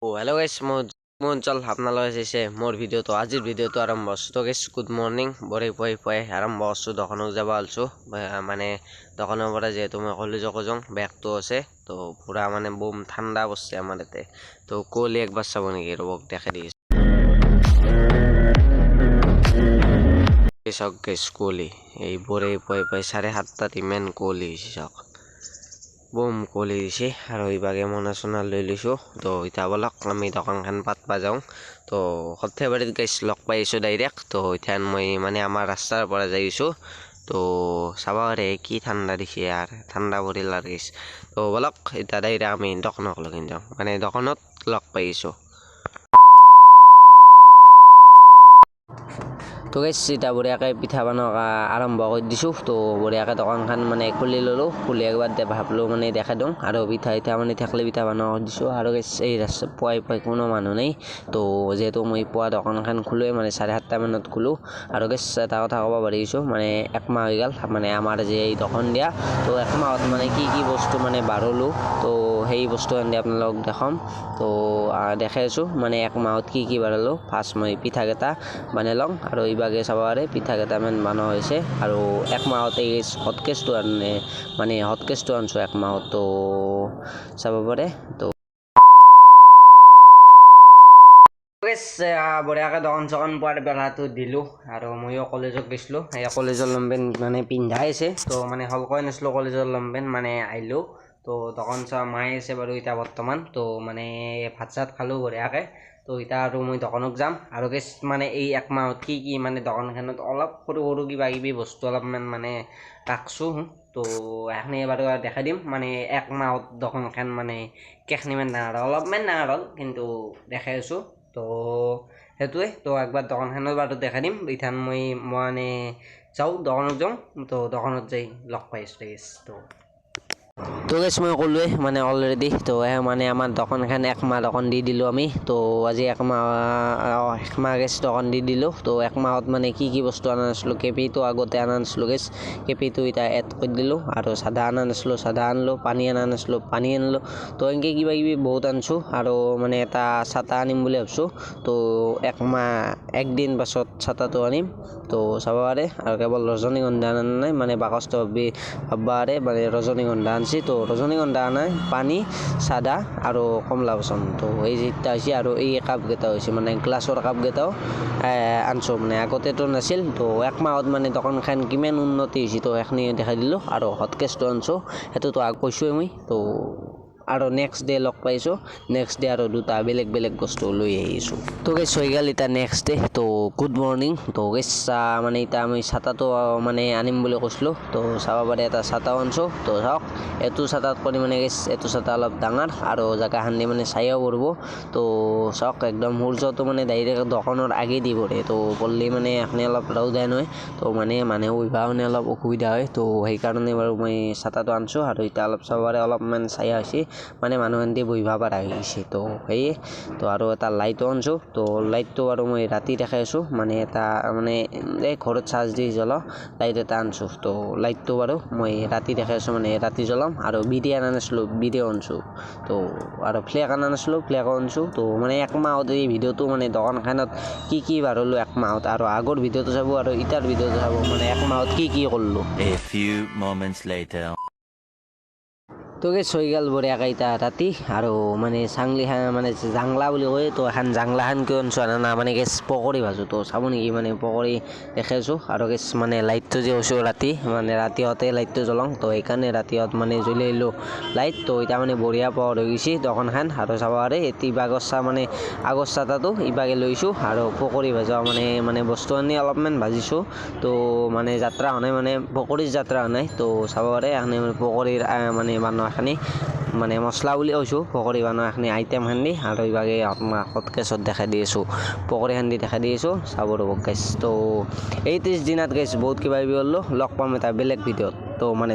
Hello guys মোৰ অঞ্চল আপোনালোকে চাইছে মোৰ ভিডিঅ'টো আজিৰ ভিডিঅ'টো আৰম্ভ হৈছোঁ তো গাইস গুড মৰ্নিং বৰে পুৱাই আৰম্ভ হৈছোঁ দোকানত যাব আলছো মানে দোকানৰ পৰা যেহেতু মই কলেজক যাওঁ বেগটো আছে তো পুৰা মানে বুম ঠাণ্ডা বসছে আমাৰ ইয়াতে তো কোহলি একবাৰ চাব নেকি ৰবক দেখাই দিছে চাওক গাইস কোহলি এই বৰে পুৱাই 7:30 ইমান কোহলি চাওক বুম কোহলি দিছে আৰু ইবাগে মনা চনা লৈ লৈছোঁ তো এতিয়া বলক আমি দোকানখন পাতবা যাওঁ তো সৰ্থেবাৰীত গাইছ লগ পাইছোঁ ডাইৰেক্ট তো এতিয়া মই মানে আমাৰ ৰাস্তাৰ পৰা যাইছোঁ তো চাবা ৰে কি ঠাণ্ডা দিছে আৰ ঠাণ্ডা পৰিল আৰ গাইছ তো বলক এতিয়া ডাইৰেক্ট আমি দোকানক লগ যাওঁ মানে দোকানত লগ পাইছোঁ তো গাইছ এটা বঢ়িয়াকৈ পিঠা বনোৱা আৰম্ভ কৰি দিছোঁ তো বঢ়িয়াকৈ দোকানখন মানে খুলি ল'লোঁ খুলি একবাৰ ভাবলোঁ মানে দেখাই দিওঁ আৰু পিঠা মানে থাকলে পিঠা বনোৱা দিছোঁ আৰু গাইছ এই ৰাস্তা পুৱাই কোনো মানুহ নাই তো যেহেতু মই পুৱা দোকানখন খোলোৱে মানে 7:30 মানত খোলোঁ আৰু গাইছ এটা কথা ক'ব পাৰিছোঁ মানে একমাহ হৈ গ'ল মানে আমাৰ যে এই দোকান দিয়া তো একমাহত মানে কি বস্তু মানে বাঢ়লোঁ তো সেই বস্তু আনি আপোনালোকক দেখাম তো দেখাই আছোঁ মানে একমাহত কি বাঢ়লোঁ ফাৰ্ষ্ট মই পিঠাকেইটা বনাই লওঁ আৰু ইবাগে চাব পাৰে পিঠা কেইটামান বনোৱা হৈছে আৰু একমাহত এই হটকেছটো মানে হটকেছটো আনিছোঁ একমাহত তো চাব পাৰে তো বঢ়িয়াকৈ দোকান চকান পোৱাৰ বেলাটো দিলোঁ আৰু ময়ো কলেজত গৈছিলোঁ এই কলেজৰ লংপেণ্ট মানে পিন্ধাই আছে তো মানে হলকৈ নাছিলোঁ কলেজৰ লংপেণ্ট মানে আহিলোঁ তো দোকান চোৱা মায়ে আছে বাৰু এতিয়া বৰ্তমান তো মানে ভাত চাত খালোঁ বঢ়িয়াকৈ তো এতিয়া আৰু মই দোকানত যাম আৰু গেছ মানে এই একমাহত কি মানে দোকানখনত অলপ সৰু কিবা কিবি বস্তু অলপমান মানে ৰাখছোঁ তো এখনি বাৰু দেখাই দিম মানে একমাহত দোকানখন মানে কেখনিমান ডাঙৰ অলপমান ডাঙৰ হ'ল কিন্তু দেখাই আছোঁ তো সেইটোৱে তো একবাৰ দোকানখনৰ বাৰু দেখাই দিম ইথান মই মানে যাওঁ দোকানত যাওঁ তো দোকানত যাই লগ পাইছোঁ গেছ তো গেছ মই ক'লোৱে মানে অলৰেডি তো মানে আমাৰ দোকানখন একমাহ দোকান দি দিলোঁ আমি তো আজি একমাহ গেছ দোকান দি দিলোঁ তো একমাহত মানে কি বস্তু আনা নাছিলোঁ কেপিটো আগতে আনা নাছিলোঁ গেছ কেপিটো এতিয়া এড কৰি দিলোঁ আৰু চাদা আনা নাছিলোঁ চাদা আনিলোঁ পানী আনা নাছিলোঁ পানী আনিলোঁ তো এনেকৈ কিবা কিবি বহুত আনিছোঁ আৰু মানে এটা ছাতা আনিম বুলি ভাবিছোঁ তো একদিন পাছত ছাতাটো আনিম তো চাব পাৰে আৰু কেৱল ৰজনীগন্ধা আনা নাই মানে বাকচটো ভাববা পাৰে মানে ৰজনীগন্ধা আনছি তো ৰজনীগন্ধা আনাই পানী চাদা আৰু কমলা পচন্দ তো এই যেটা হৈছে আৰু এই কাপকেইটা হৈছে মানে গ্লাছৰ কাপকেইটাও আনছোঁ মানে আগতেতো নাছিল তো একমাহত মানে দোকানখন কিমান উন্নতি হৈছে তো সেইখিনি দেখাই দিলোঁ আৰু হটকেছটো আনছোঁ সেইটোতো কৈছোঁৱে মই তো আৰু নেক্সট ডে লগ পাইছোঁ নেক্সট ডে আৰু দুটা বেলেগ বস্তু লৈ আহিছোঁ তো গেছ হৈ গ'ল এতিয়া নেক্সট ডে তো গুড মৰ্নিং তো গেছ মানে এতিয়া আমি ছাতাটো মানে আনিম বুলি কৈছিলোঁ তো চাব পাৰে এটা ছাতাও আনিছোঁ তো চাওক এইটো ছাতাত কৰি মানে গেছ এইটো ছাতা অলপ ডাঙৰ আৰু জেগাখানি মানে চাইও পৰব তো চাওক একদম সূৰ্যটো মানে ডাইৰেক্ট দোকানৰ আগে দি পৰে তো পৰলি মানে এখনি অলপ ৰ'দাই নহয় তো মানে মানুহে উঠিব মানে অলপ অসুবিধা হয় তো সেইকাৰণে বাৰু মই ছাতাটো আনিছোঁ আৰু এতিয়া অলপ চাব পাৰে অলপমান ছায়া হৈছে মানে মানুহখিনি বহিব পৰা হৈ গৈছে তো সেয়ে তো আৰু এটা লাইটো আনিছোঁ তো লাইটটো আৰু মই ৰাতি দেখাই আছোঁ মানে এটা মানে এই ঘৰত চাৰ্জ দি জ্বলাওঁ লাইট এটা আনিছোঁ তো লাইটটো বাৰু মই ৰাতি দেখাই আছোঁ মানে ৰাতি জ্বলাম আৰু বিডি আনা নাছিলোঁ বিডিও আনিছোঁ তো আৰু ফ্লেগ আনা নাছিলোঁ ফ্লেগো আনিছোঁ তো মানে একমাহত এই ভিডিঅ'টো মানে দোকানখনত কি বাঢ়লোঁ একমাহত আৰু আগৰ ভিডিঅ'টো চাব আৰু ইটাৰ ভিডিঅ'টো চাব মানে একমাহত কি কৰিলোঁ A few moments later. তো গেছ হৈ গ'ল বঢ়িয়াকৈ এতিয়া ৰাতি আৰু মানে মানে জাংলা বুলি কয় তো এখন জাংলাখন কিয় আনিছোঁ না মানে গেছ পকৰি ভাজোঁ তো চাব নেকি মানে পকৰি দেখাইছোঁ আৰু গেছ মানে লাইটটো যে হৈছোঁ ৰাতি মানে ৰাতিহঁতে লাইটটো জ্বলাওঁ তো সেইকাৰণে ৰাতিহঁত মানে জ্বলি আহিলোঁ লাইট তো এতিয়া মানে বঢ়িয়া পোহৰ হৈ গৈছে দোকানখন আৰু চাব পাৰে মানে আগৰ ছাতাটো ইবাগে লৈছোঁ আৰু পকৰি ভাজা মানে বস্তু আনি অলপমান ভাজিছোঁ তো মানে যাত্ৰা হোৱা নাই মানে পকৰিৰ যাত্ৰা হোৱা নাই তো চাব পাৰে এখনি পকৰিৰ মানে বনোৱা মানে মছলা বুলি কৈছোঁ পকৰি বনোৱা এখনি আইটেম খান্দি আৰু ইবাগে আপোনাক হটকেছত দেখাই দি আছোঁ পকৰি খান্দি দেখাই দি আছোঁ চাব ৰ'ব গাইছ তো 30 দিনত গাইছ বহুত কিবা কিবি কৰিলোঁ লগ পাম এটা বেলেগ ভিডিঅ'ত তো মানে